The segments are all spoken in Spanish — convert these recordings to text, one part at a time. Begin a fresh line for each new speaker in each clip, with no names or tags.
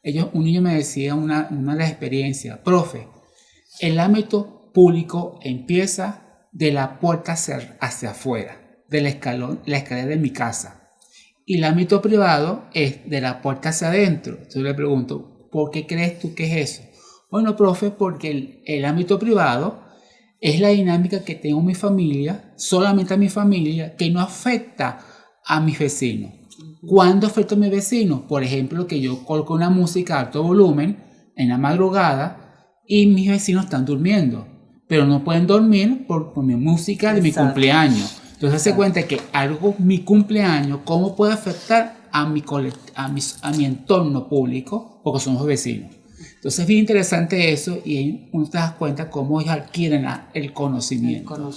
Un niño me decía una de las experiencias: profe, el ámbito público empieza de la puerta hacia afuera, la escalera de mi casa. Y el ámbito privado es de la puerta hacia adentro. Entonces le pregunto, ¿por qué crees tú que es eso? Bueno, profe, porque el ámbito privado es la dinámica que tengo en mi familia, solamente a mi familia, que no afecta a mis vecinos. ¿Cuándo afecta a mis vecinos? Por ejemplo, que yo coloco una música a alto volumen en la madrugada y mis vecinos están durmiendo, pero no pueden dormir por mi música de mi cumpleaños. Entonces se cuenta que mi cumpleaños, ¿cómo puede afectar a mi entorno público? Porque somos vecinos. Entonces es bien interesante eso, y ahí uno te das cuenta cómo ellos adquieren el conocimiento.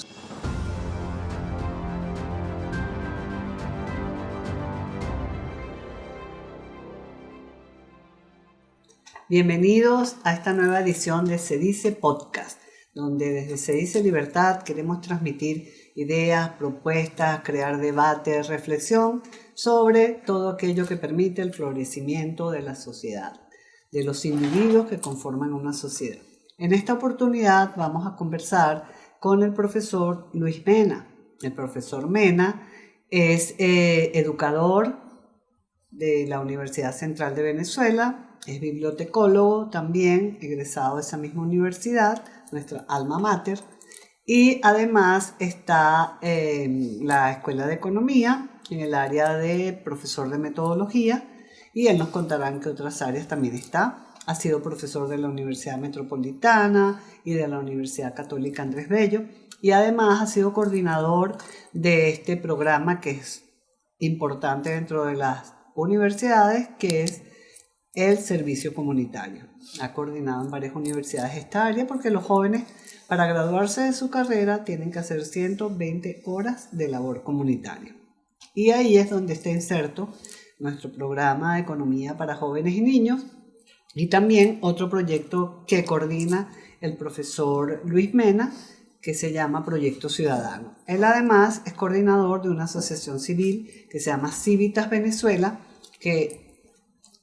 Bienvenidos a esta nueva edición de Se Dice Podcast, donde desde Se Dice Libertad queremos transmitir ideas, propuestas, crear debate, reflexión sobre todo aquello que permite el florecimiento de la sociedad, de los individuos que conforman una sociedad. En esta oportunidad vamos a conversar con el profesor Luis Mena. El profesor Mena es educador de la Universidad Central de Venezuela, es bibliotecólogo también, egresado de esa misma universidad, nuestra alma mater, y además está en la Escuela de Economía, en el área de profesor de metodología, y él nos contará en qué otras áreas también está. Ha sido profesor de la Universidad Metropolitana y de la Universidad Católica Andrés Bello, y además ha sido coordinador de este programa que es importante dentro de las universidades, que es el servicio comunitario. Ha coordinado en varias universidades esta área porque los jóvenes, para graduarse de su carrera, tienen que hacer 120 horas de labor comunitaria. Y ahí es donde está inserto nuestro programa de economía para jóvenes y niños, y también otro proyecto que coordina el profesor Luis Mena, que se llama Proyecto Ciudadano. Él además es coordinador de una asociación civil que se llama Civitas Venezuela, que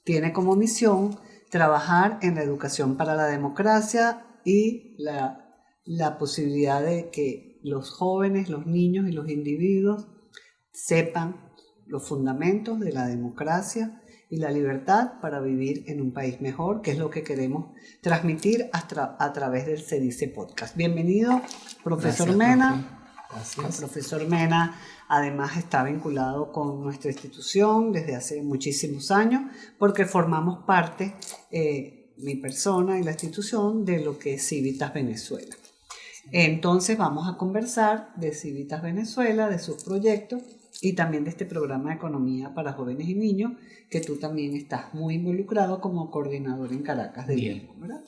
tiene como misión trabajar en la educación para la democracia y la posibilidad de que los jóvenes, los niños y los individuos sepan los fundamentos de la democracia y la libertad para vivir en un país mejor, que es lo que queremos transmitir a través del Se Dice Podcast. Bienvenido, profesor Mena.
Gracias.
El profesor Mena además está vinculado con nuestra institución desde hace muchísimos años, porque formamos parte, mi persona y la institución, de lo que es Civitas Venezuela. Entonces vamos a conversar de Civitas Venezuela, de sus proyectos y también de este programa de economía para jóvenes y niños, que tú también estás muy involucrado como coordinador en Caracas de Bien, ¿verdad?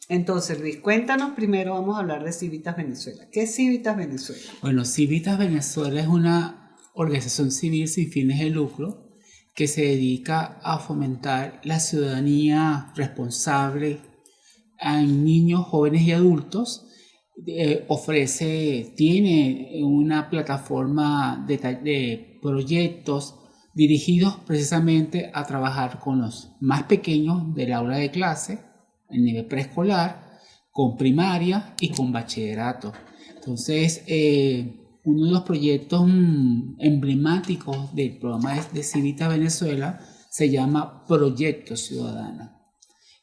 Entonces, Luis, cuéntanos primero, vamos a hablar de Civitas Venezuela. ¿Qué es Civitas Venezuela?
Bueno, Civitas Venezuela es una organización civil sin fines de lucro que se dedica a fomentar la ciudadanía responsable en niños, jóvenes y adultos. Tiene una plataforma de proyectos dirigidos precisamente a trabajar con los más pequeños del aula de clase, en nivel preescolar, con primaria y con bachillerato. Entonces, uno de los proyectos emblemáticos del programa de Civitas Venezuela se llama Proyecto Ciudadano.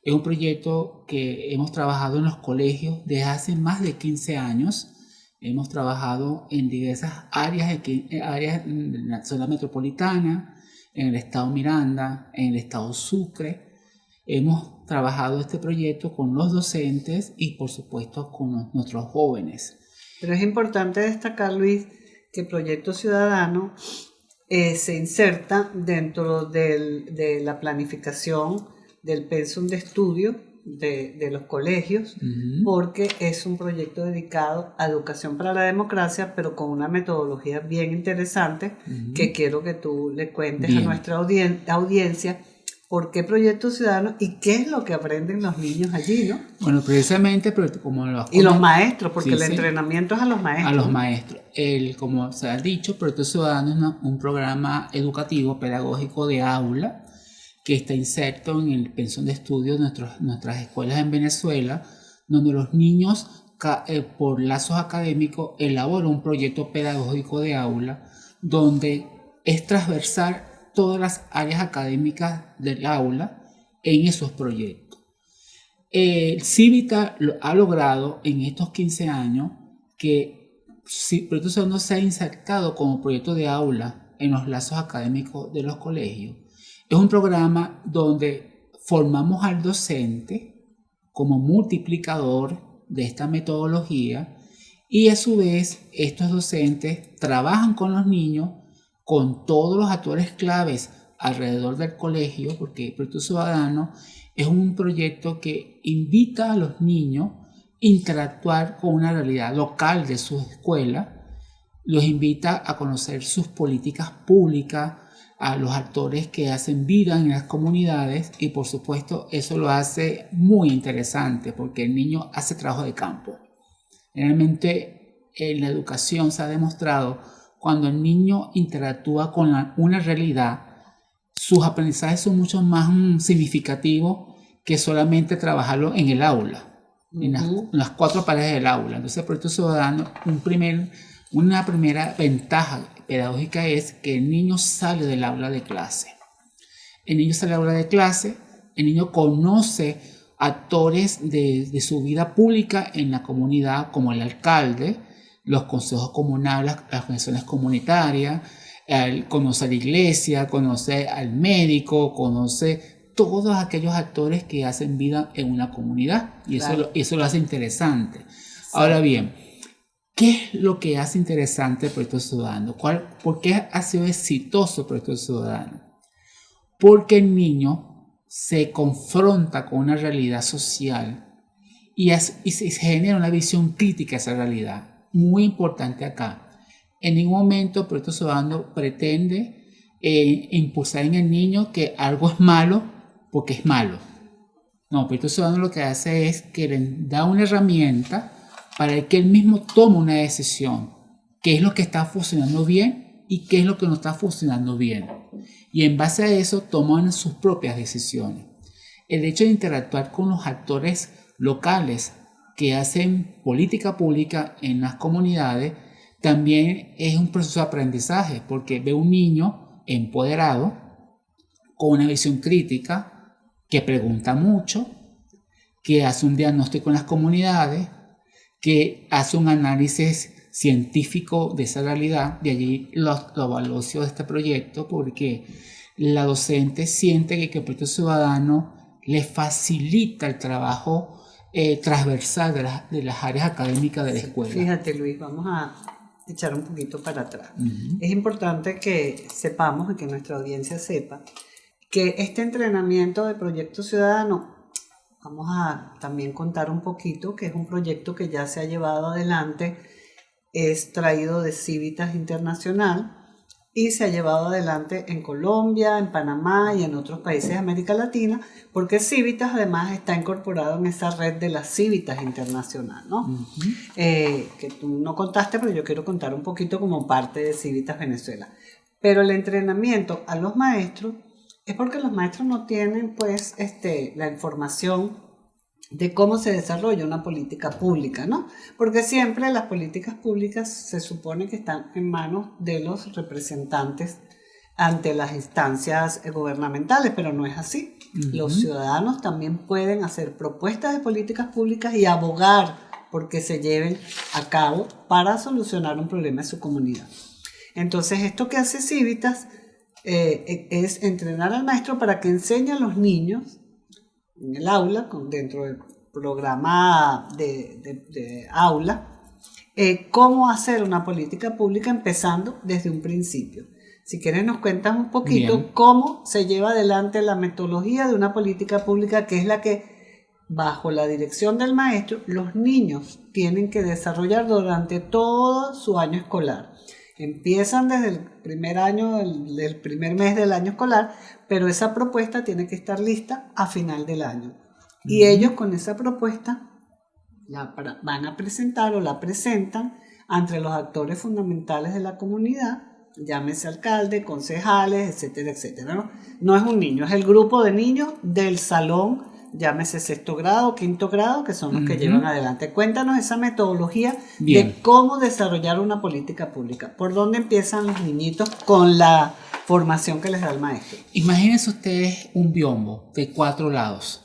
Es un proyecto que hemos trabajado en los colegios desde hace más de 15 años. Hemos trabajado en diversas áreas en la zona metropolitana, en el estado Miranda, en el estado Sucre. Hemos trabajado este proyecto con los docentes y, por supuesto, con nuestros jóvenes.
Pero es importante destacar, Luis, que Proyecto Ciudadano se inserta dentro de la planificación del pensum de estudio de los colegios, porque es un proyecto dedicado a educación para la democracia, pero con una metodología bien interesante, que quiero que tú le cuentes a nuestra audiencia. ¿Por qué Proyecto Ciudadano y qué es lo que aprenden los niños allí, no?
Bueno, precisamente, pero
y los maestros, porque el entrenamiento es a los maestros.
A los maestros. Como se ha dicho, Proyecto Ciudadano es un programa educativo, pedagógico de aula, que está inserto en el pensum de estudio de nuestras escuelas en Venezuela, donde los niños, por lazos académicos, elaboran un proyecto pedagógico de aula, donde es transversal todas las áreas académicas del aula en esos proyectos. Cívita ha logrado en estos 15 años que Proyecto Ciudadano se ha insertado como proyecto de aula en los lazos académicos de los colegios. Es un programa donde formamos al docente como multiplicador de esta metodología y a su vez estos docentes trabajan con los niños, con todos los actores claves alrededor del colegio, porque el Proyecto Ciudadano es un proyecto que invita a los niños a interactuar con una realidad local de su escuela, los invita a conocer sus políticas públicas, a los actores que hacen vida en las comunidades y por supuesto eso lo hace muy interesante porque el niño hace trabajo de campo. Realmente en la educación se ha demostrado cuando el niño interactúa con una realidad, sus aprendizajes son mucho más significativos que solamente trabajarlo en el aula, en las cuatro paredes del aula. Entonces el Proyecto Ciudadano, una primera ventaja pedagógica es que el niño sale del aula de clase. El niño sale del aula de clase, el niño conoce actores de su vida pública en la comunidad como el alcalde, los consejos comunales, las organizaciones comunitarias, conoce a la iglesia, conoce al médico, conoce todos aquellos actores que hacen vida en una comunidad y claro, eso lo hace interesante. Sí. Ahora bien, ¿qué es lo que hace interesante el Proyecto Ciudadano? ¿Por qué ha sido exitoso el Proyecto Ciudadano? Porque el niño se confronta con una realidad social y se genera una visión crítica de esa realidad. Muy importante acá. En ningún momento el Proyecto Ciudadano pretende impulsar en el niño que algo es malo porque es malo. No, el Proyecto Ciudadano lo que hace es que le da una herramienta para que él mismo tome una decisión. ¿Qué es lo que está funcionando bien y qué es lo que no está funcionando bien? Y en base a eso toman sus propias decisiones. El hecho de interactuar con los actores locales que hacen política pública en las comunidades también es un proceso de aprendizaje porque ve un niño empoderado con una visión crítica que pregunta mucho, que hace un diagnóstico en las comunidades, que hace un análisis científico de esa realidad. De allí lo valioso de este proyecto porque la docente siente que el Proyecto Ciudadano le facilita el trabajo transversal de las áreas académicas de la escuela.
Fíjate, Luis, vamos a echar un poquito para atrás. Es importante que sepamos y que nuestra audiencia sepa que este entrenamiento de Proyecto Ciudadano, vamos a también contar un poquito que es un proyecto que ya se ha llevado adelante, es traído de Civitas Internacional y se ha llevado adelante en Colombia, en Panamá y en otros países de América Latina, porque Civitas además está incorporado en esa red de las Civitas Internacional, ¿no? Que tú no contaste, pero yo quiero contar un poquito como parte de Civitas Venezuela. Pero el entrenamiento a los maestros es porque los maestros no tienen pues la información de cómo se desarrolla una política pública, ¿no? Porque siempre las políticas públicas se supone que están en manos de los representantes ante las instancias gubernamentales, pero no es así. Los ciudadanos también pueden hacer propuestas de políticas públicas y abogar porque se lleven a cabo para solucionar un problema de su comunidad. Entonces, esto que hace Civitas es entrenar al maestro para que enseñe a los niños en el aula, dentro del programa de aula, cómo hacer una política pública empezando desde un principio. Si quieres nos cuentas un poquito Bien. Cómo se lleva adelante la metodología de una política pública que es la que, bajo la dirección del maestro, los niños tienen que desarrollar durante todo su año escolar. Empiezan desde el primer año, del primer mes del año escolar, pero esa propuesta tiene que estar lista a final del año. Y ellos con esa propuesta la van a presentar o la presentan ante los actores fundamentales de la comunidad llámese alcalde, concejales, etcétera, etcétera, ¿no? No es un niño, es el grupo de niños del salón, llámese sexto grado, quinto grado, que son los que llevan adelante. Cuéntanos esa metodología de cómo desarrollar una política pública. ¿Por dónde empiezan los niñitos con la formación que les da el maestro?
Imagínense ustedes un biombo de 4 lados.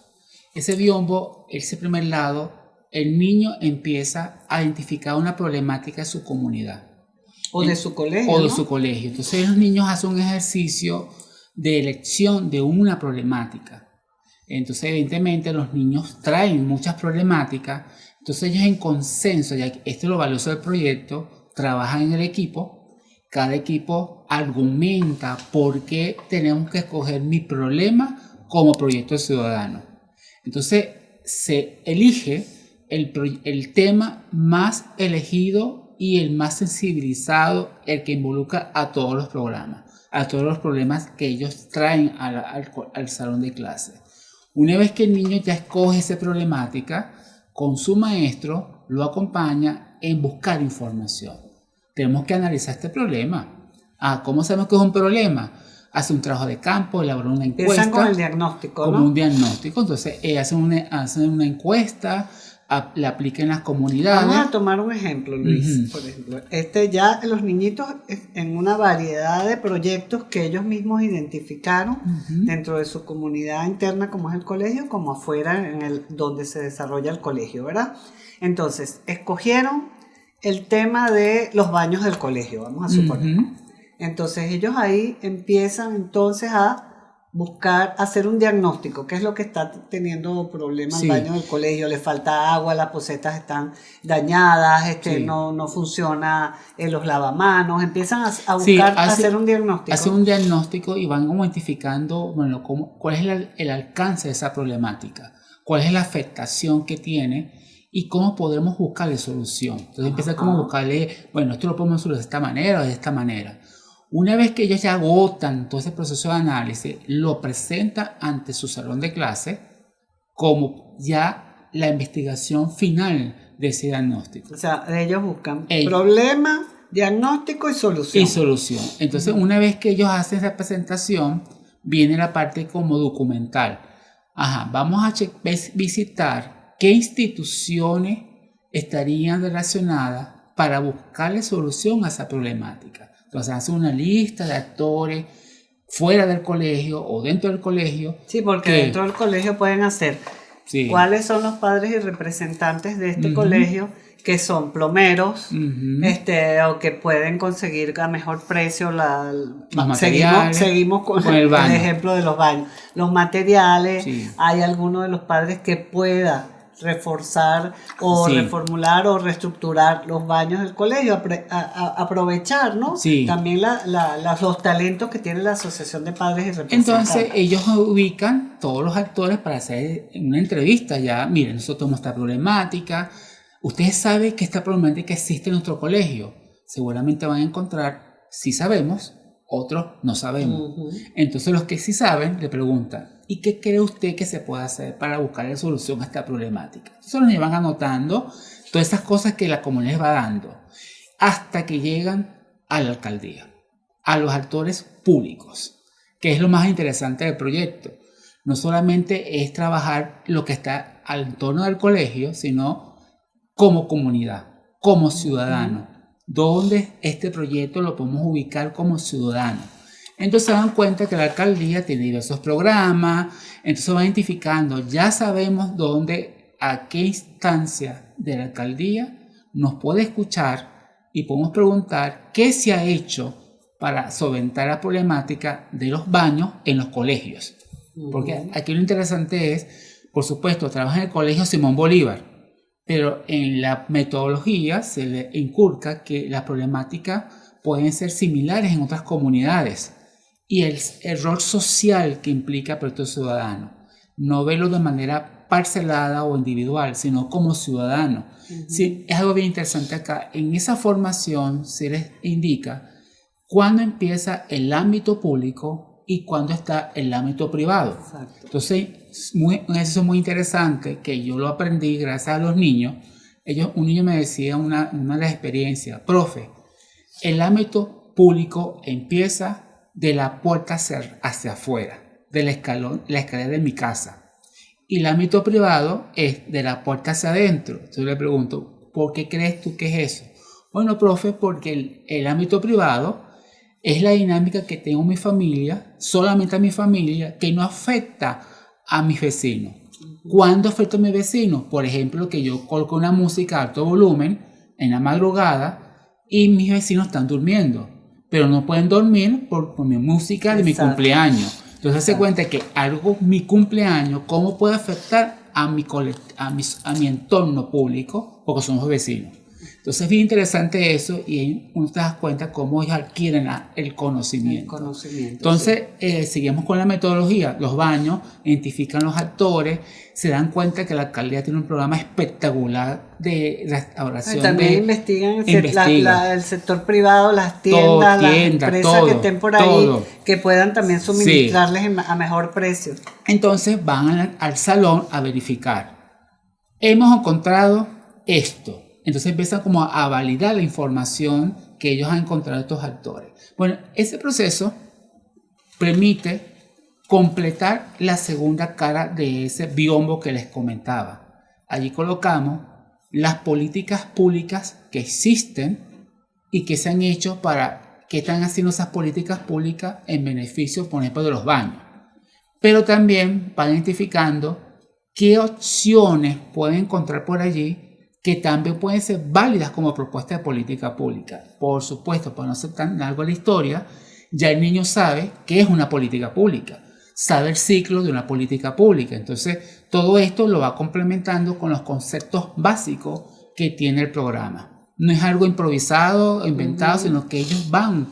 Ese biombo, ese primer lado, el niño empieza a identificar una problemática de su comunidad.
O de su colegio.
O de su colegio. Entonces los niños hacen un ejercicio de elección de una problemática. Entonces evidentemente los niños traen muchas problemáticas. Entonces ellos en consenso, ya que esto es lo valioso del proyecto, trabajan en el equipo. Cada equipo argumenta por qué tenemos que escoger mi problema como proyecto ciudadano. Entonces se elige el tema más elegido y el más sensibilizado, el que involucra a todos los programas, a todos los problemas que ellos traen al salón de clase. Una vez que el niño ya escoge esa problemática, con su maestro lo acompaña en buscar información. Tenemos que analizar este problema. ¿Cómo sabemos que es un problema? Hace un trabajo de campo, elabora una encuesta.
Empiezan con el diagnóstico, ¿no?
Con un diagnóstico. Entonces, hacen una encuesta, la aplican en las comunidades.
Vamos a tomar un ejemplo, Luis. Por ejemplo, ya los niñitos en una variedad de proyectos que ellos mismos identificaron dentro de su comunidad interna, como es el colegio, como afuera, donde se desarrolla el colegio, ¿verdad? Entonces, escogieron el tema de los baños del colegio, vamos a suponer. Entonces, ellos ahí empiezan entonces a buscar, hacer un diagnóstico, qué es lo que está teniendo problemas el baño del colegio, le falta agua, las posetas están dañadas, no funciona los lavamanos, empiezan a buscar, hacer un diagnóstico.
Hacen un diagnóstico y van identificando, bueno, cuál es el alcance de esa problemática, cuál es la afectación que tiene y cómo podemos buscarle solución. Entonces empiezan como a buscarle, bueno, esto lo podemos solucionar de esta manera o de esta manera. Una vez que ellos ya agotan todo ese proceso de análisis, lo presentan ante su salón de clase como ya la investigación final de ese diagnóstico.
O sea, ellos buscan problema, diagnóstico y solución.
Entonces, una vez que ellos hacen esa presentación, viene la parte como documental. Vamos a visitar qué instituciones estarían relacionadas para buscarle solución a esa problemática. Entonces hacen una lista de actores fuera del colegio o dentro del colegio.
Sí, porque dentro del colegio pueden hacer cuáles son los padres y representantes de este colegio que son plomeros, o que pueden conseguir a mejor precio seguimos con el ejemplo de los baños. Los materiales, hay alguno de los padres que pueda reforzar o reformular o reestructurar los baños del colegio, aprovechar, ¿no? También los talentos que tiene la Asociación de Padres y Representantes.
Entonces ellos ubican todos los actores para hacer una entrevista. Ya, miren, nosotros tenemos esta problemática, ustedes saben que esta problemática existe en nuestro colegio, seguramente van a encontrar, sí sabemos, otros no sabemos. Entonces los que sí saben le preguntan, ¿y qué cree usted que se puede hacer para buscar solución a esta problemática? Entonces nos llevan anotando todas esas cosas que la comunidad les va dando hasta que llegan a la alcaldía, a los actores públicos, que es lo más interesante del proyecto. No solamente es trabajar lo que está al entorno del colegio, sino como comunidad, como ciudadano, donde este proyecto lo podemos ubicar como ciudadano. Entonces se dan cuenta que la alcaldía tiene diversos programas, entonces va identificando, ya sabemos dónde, a qué instancia de la alcaldía nos puede escuchar y podemos preguntar qué se ha hecho para solventar la problemática de los baños en los colegios. Porque aquí lo interesante es, por supuesto, trabaja en el colegio Simón Bolívar, pero en la metodología se le inculca que las problemáticas pueden ser similares en otras comunidades. Y el rol social que implica el proyecto ciudadano, no verlo de manera parcelada o individual, sino como ciudadano. Sí, es algo bien interesante acá. En esa formación se les indica cuándo empieza el ámbito público y cuándo está el ámbito privado. Exacto. Entonces, un ejercicio muy interesante que yo lo aprendí gracias a los niños. Un niño me decía una de las experiencias, profe, el ámbito público empieza de la puerta hacia afuera, del escalón, la escalera de mi casa. Y el ámbito privado es de la puerta hacia adentro. Entonces le pregunto, ¿por qué crees tú que es eso? Bueno, profe, porque el ámbito privado es la dinámica que tengo en mi familia, solamente a mi familia, que no afecta a mis vecinos. ¿Cuándo afecta a mis vecinos? Por ejemplo, que yo coloco una música a alto volumen en la madrugada y mis vecinos están durmiendo, pero no pueden dormir por mi música de mi cumpleaños. Entonces se cuenta que mi cumpleaños, ¿cómo puede afectar a mi entorno público? Porque somos vecinos. Entonces es bien interesante eso y ahí uno te das cuenta cómo ellos adquieren el conocimiento. Entonces seguimos con la metodología. Los baños identifican los actores, se dan cuenta que la alcaldía tiene un programa espectacular de restauración.
También investigan el sector privado, las tiendas, las empresas que estén por ahí, que puedan también suministrarles a mejor precio.
Entonces van al salón a verificar. Hemos encontrado esto. Entonces empiezan como a validar la información que ellos han encontrado estos actores. Bueno, ese proceso permite completar la segunda cara de ese biombo que les comentaba. Allí colocamos las políticas públicas que existen y que se han hecho que están haciendo esas políticas públicas en beneficio, por ejemplo, de los baños. Pero también van identificando qué opciones pueden encontrar por allí que también pueden ser válidas como propuesta de política pública. Por supuesto, para no ser tan largo la historia, ya el niño sabe qué es una política pública, sabe el ciclo de una política pública. Entonces, todo esto lo va complementando con los conceptos básicos que tiene el programa. No es algo improvisado, inventado, sino que ellos van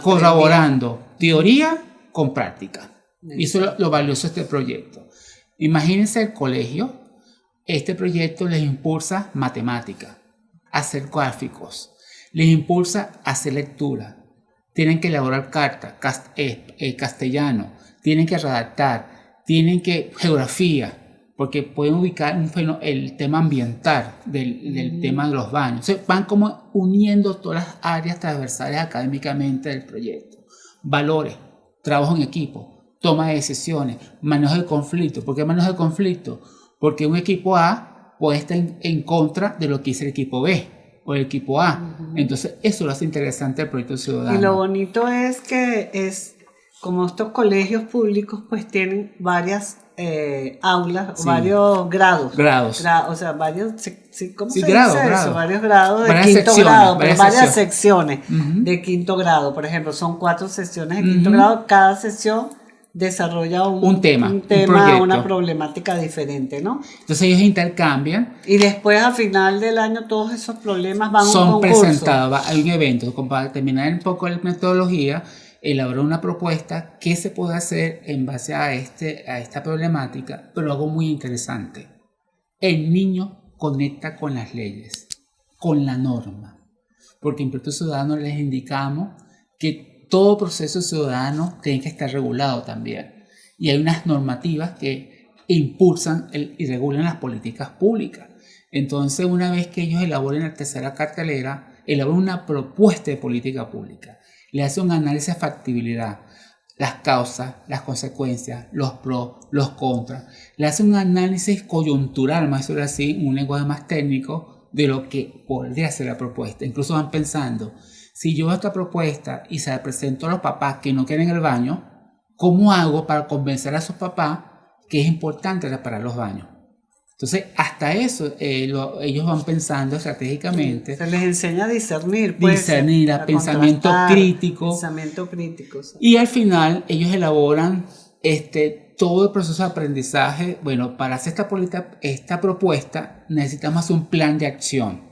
corroborando teoría con práctica. Y eso es lo valioso de este proyecto. Imagínense el colegio. Este proyecto les impulsa matemática, hacer gráficos, les impulsa hacer lectura. Tienen que elaborar cartas, castellano, tienen que redactar, tienen que geografía, porque pueden ubicar el tema ambiental del tema de los baños. Entonces, van como uniendo todas las áreas transversales académicamente del proyecto. Valores, trabajo en equipo, toma de decisiones, manejo de conflictos. ¿Por qué manejo de conflictos? Porque un equipo A puede estar en contra de lo que dice el equipo B o el equipo A. Entonces, eso lo hace interesante el proyecto ciudadano.
Y lo bonito es que como estos colegios públicos pues tienen varias aulas, varios grados. O sea, varios, ¿cómo se dice eso? Varios grados de quinto grado, pero varias secciones de quinto grado. Por ejemplo, son 4 secciones de quinto grado. Cada sección desarrolla un tema, una problemática diferente, ¿no?
Entonces ellos intercambian.
Y después al final del año todos esos problemas van a un
concurso.
Son
presentados a un evento. Para terminar un poco la metodología, elaboró una propuesta que se puede hacer en base a esta problemática, pero algo muy interesante. El niño conecta con las leyes, con la norma, porque en Proyecto Ciudadano les indicamos que todo proceso ciudadano tiene que estar regulado también. Y hay unas normativas que impulsan y regulan las políticas públicas. Entonces, una vez que ellos elaboren la tercera cartelera, elaboran una propuesta de política pública. Le hacen un análisis de factibilidad, las causas, las consecuencias, los pros, los contras. Le hacen un análisis coyuntural, más o menos así, un lenguaje más técnico, de lo que podría ser la propuesta. Incluso van pensando, si yo hago esta propuesta y se la presento a los papás que no quieren el baño, ¿cómo hago para convencer a esos papás que es importante reparar los baños? Entonces, hasta eso ellos van pensando estratégicamente.
Se les enseña a discernir.
Discernir, a pensamiento crítico.
Pensamiento crítico. ¿Sí?
Y al final, ellos elaboran todo el proceso de aprendizaje. Bueno, para hacer esta propuesta, necesitamos hacer un plan de acción,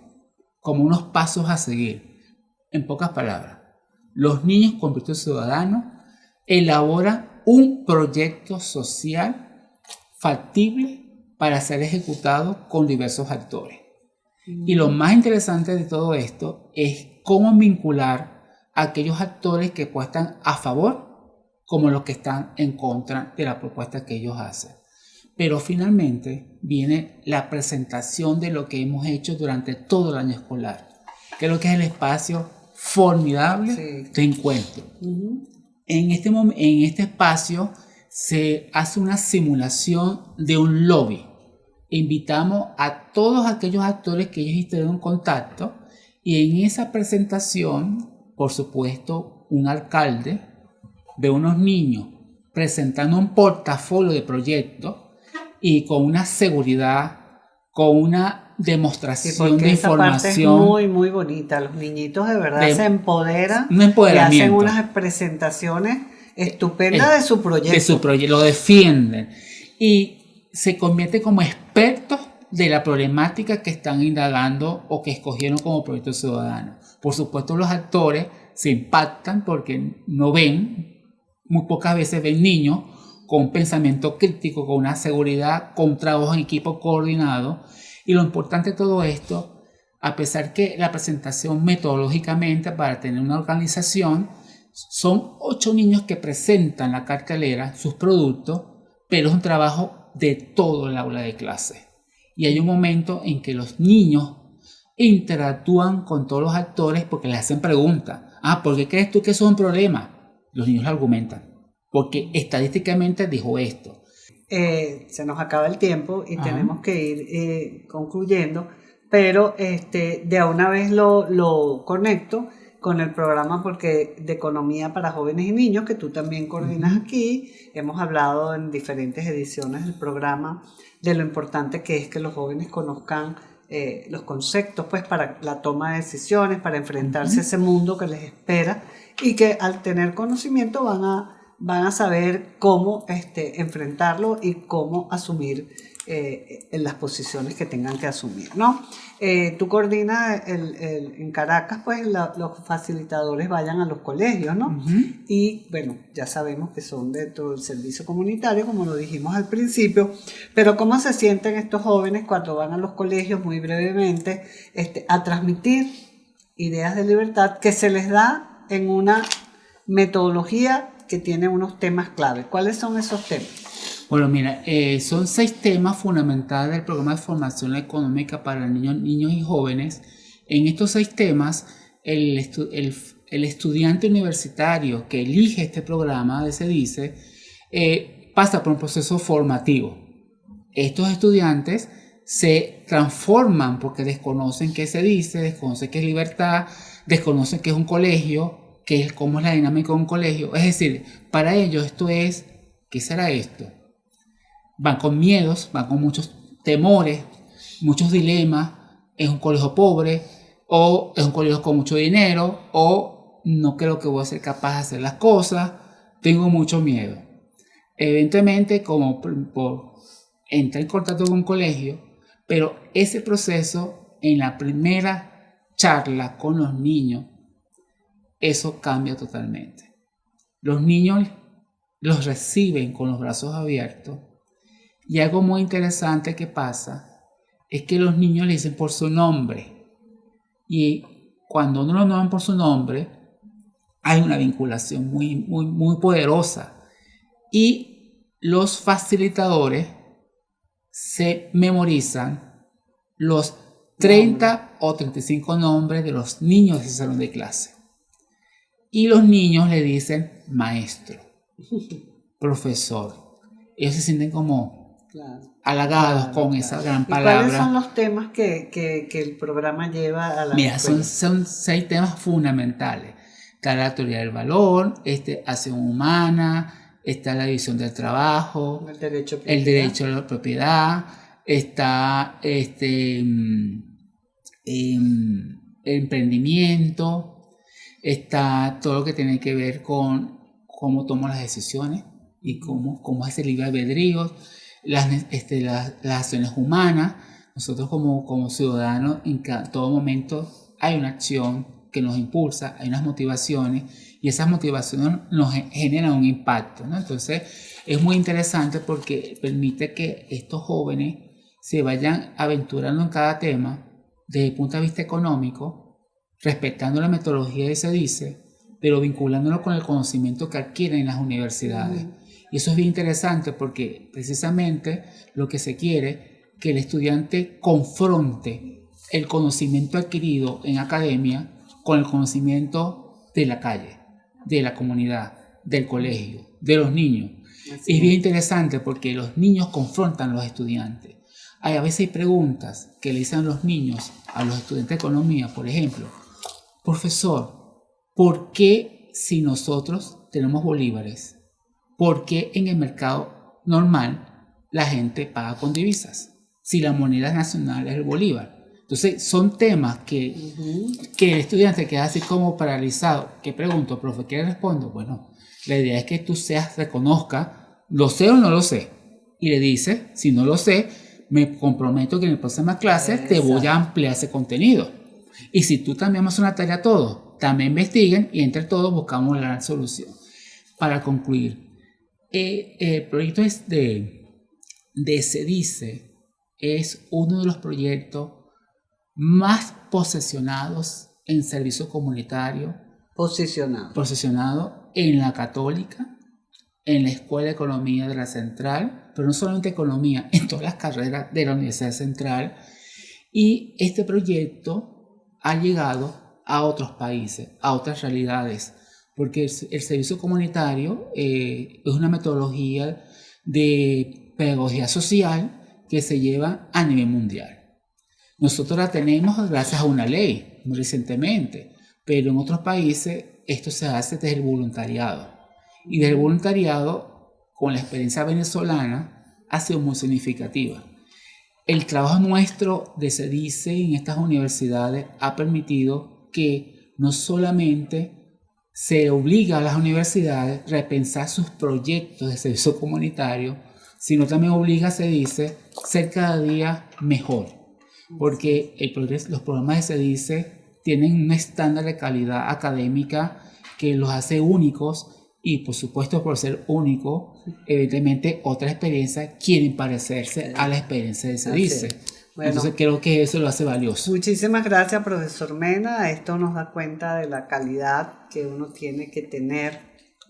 como unos pasos a seguir. En pocas palabras, los niños con Proyecto Ciudadano elaboran un proyecto social factible para ser ejecutado con diversos actores. Y lo más interesante de todo esto es cómo vincular a aquellos actores que están a favor como los que están en contra de la propuesta que ellos hacen. Pero finalmente viene la presentación de lo que hemos hecho durante todo el año escolar, que es lo que es el espacio formidable
Sí.
de encuentro.
Ujú.
En este espacio se hace una simulación de un lobby. Invitamos a todos aquellos actores que ellos estuvieron en contacto y en esa presentación, por supuesto, un alcalde ve unos niños presentando un portafolio de proyectos y con una seguridad, con una
Sí,
demostración
porque
de
esa parte es
información,
muy, muy bonita. Los niñitos de verdad
de
se empoderan
un
y hacen
empoderamiento.
unas presentaciones estupendas de su proyecto.
De su proyecto, lo defienden y se convierte como expertos de la problemática que están indagando o que escogieron como proyecto ciudadano. Por supuesto, los actores se impactan porque no ven, muy pocas veces ven niños con un pensamiento crítico, con una seguridad, con un trabajo en equipo coordinado. Y lo importante de todo esto, a pesar que la presentación metodológicamente para tener una organización, son 8 niños que presentan la cartelera, sus productos, pero es un trabajo de todo el aula de clase. Y hay un momento en que los niños interactúan con todos los actores porque les hacen preguntas. ¿Por qué crees tú que eso es un problema? Los niños lo argumentan. Porque estadísticamente dijo esto.
Se nos acaba el tiempo y
Ajá.
tenemos que ir concluyendo, pero de una vez lo conecto con el programa porque de economía para jóvenes y niños que tú también coordinas aquí. Hemos hablado en diferentes ediciones del programa de lo importante que es que los jóvenes conozcan los conceptos pues para la toma de decisiones, para enfrentarse a ese mundo que les espera y que al tener conocimiento van a saber cómo enfrentarlo y cómo asumir en las posiciones que tengan que asumir, ¿no? Tú coordinas en Caracas, pues los facilitadores vayan a los colegios, ¿no? Y bueno, ya sabemos que son dentro del servicio comunitario, como lo dijimos al principio, pero ¿cómo se sienten estos jóvenes cuando van a los colegios, muy brevemente, a transmitir ideas de libertad que se les da en una metodología que tiene unos temas clave? ¿Cuáles son esos temas?
Bueno, mira, son 6 temas fundamentales del programa de formación económica para niños y jóvenes. En estos 6 temas, el estudiante universitario que elige este programa, se dice, pasa por un proceso formativo. Estos estudiantes se transforman porque desconocen qué se dice, desconocen qué es libertad, desconocen qué es un colegio, cómo es la dinámica de un colegio. Es decir, para ellos esto es, ¿qué será esto? Van con miedos, van con muchos temores, muchos dilemas. ¿Es un colegio pobre? ¿O es un colegio con mucho dinero? ¿O no creo que voy a ser capaz de hacer las cosas? Tengo mucho miedo. Evidentemente, como entra en contacto con un colegio, pero ese proceso en la primera charla con los niños, eso cambia totalmente. Los niños los reciben con los brazos abiertos. Y algo muy interesante que pasa es que los niños le dicen por su nombre. Y cuando uno lo nombra por su nombre, hay una vinculación muy, muy, muy poderosa. Y los facilitadores se memorizan los 30 o 35 nombres de los niños de ese salón de clase. Y los niños le dicen maestro, profesor. Ellos se sienten como halagados con esa gran palabra.
¿Y cuáles son los temas que el programa lleva a la
Mira,
escuela?
son 6 temas fundamentales. Está la teoría del valor, acción humana, está la división del trabajo,
El derecho
a la propiedad, está emprendimiento, está todo lo que tiene que ver con cómo tomo las decisiones y cómo es el libre albedrío, las acciones humanas. Nosotros como ciudadanos en todo momento hay una acción que nos impulsa, hay unas motivaciones y esas motivaciones nos generan un impacto, ¿no? Entonces es muy interesante porque permite que estos jóvenes se vayan aventurando en cada tema desde el punto de vista económico, respetando la metodología que se dice, pero vinculándolo con el conocimiento que adquieren en las universidades. Y eso es bien interesante porque precisamente lo que se quiere es que el estudiante confronte el conocimiento adquirido en academia con el conocimiento de la calle, de la comunidad, del colegio, de los niños. Es bien interesante porque los niños confrontan a los estudiantes. A veces hay preguntas que le dicen a los niños, a los estudiantes de economía, por ejemplo: profesor, ¿por qué si nosotros tenemos bolívares, por qué en el mercado normal la gente paga con divisas si la moneda nacional es el bolívar? Entonces son temas que el estudiante queda así como paralizado. ¿Qué pregunto, profe? ¿Qué le respondo? Bueno, la idea es que tú reconozca, lo sé o no lo sé, y le dice: si no lo sé, me comprometo que en la próxima clase te voy a ampliar ese contenido. Y si tú también haces una tarea todos, también investiguen y entre todos buscamos la solución. Para concluir, el proyecto de SEDICE es uno de los proyectos más posicionados en servicio comunitario, posicionado en la Católica, en la Escuela de Economía de la Central, pero no solamente Economía, en todas las carreras de la Universidad Central. Y este proyecto ha llegado a otros países, a otras realidades, porque el servicio comunitario es una metodología de pedagogía social que se lleva a nivel mundial. Nosotros la tenemos gracias a una ley, muy recientemente, pero en otros países esto se hace desde el voluntariado. Y desde el voluntariado, con la experiencia venezolana, ha sido muy significativa. El trabajo nuestro de SEDICE en estas universidades ha permitido que no solamente se obliga a las universidades a repensar sus proyectos de servicio comunitario, sino también obliga a SEDICE a ser cada día mejor. Porque los programas de SEDICE tienen un estándar de calidad académica que los hace únicos, y por supuesto, por ser único, evidentemente otras experiencias quieren parecerse a la experiencia de SEDICE. Bueno, entonces creo que eso lo hace valioso.
Muchísimas gracias, profesor Mena. Esto nos da cuenta de la calidad que uno tiene que tener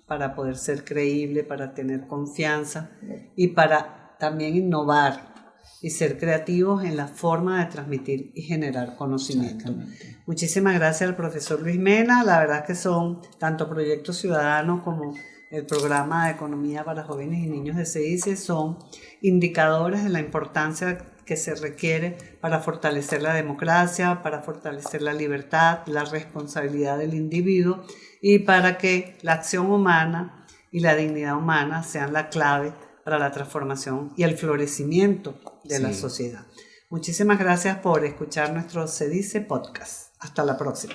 para poder ser creíble, para tener confianza y para también innovar y ser creativos en la forma de transmitir y generar conocimiento. Muchísimas gracias al profesor Luis Mena. La verdad que son tanto Proyecto Ciudadano como el programa de Economía para Jóvenes y Niños de SEDICE son indicadores de la importancia que se requiere para fortalecer la democracia, para fortalecer la libertad, la responsabilidad del individuo y para que la acción humana y la dignidad humana sean la clave para la transformación y el florecimiento de la sociedad. Muchísimas gracias por escuchar nuestro SEDICE Podcast. Hasta la próxima.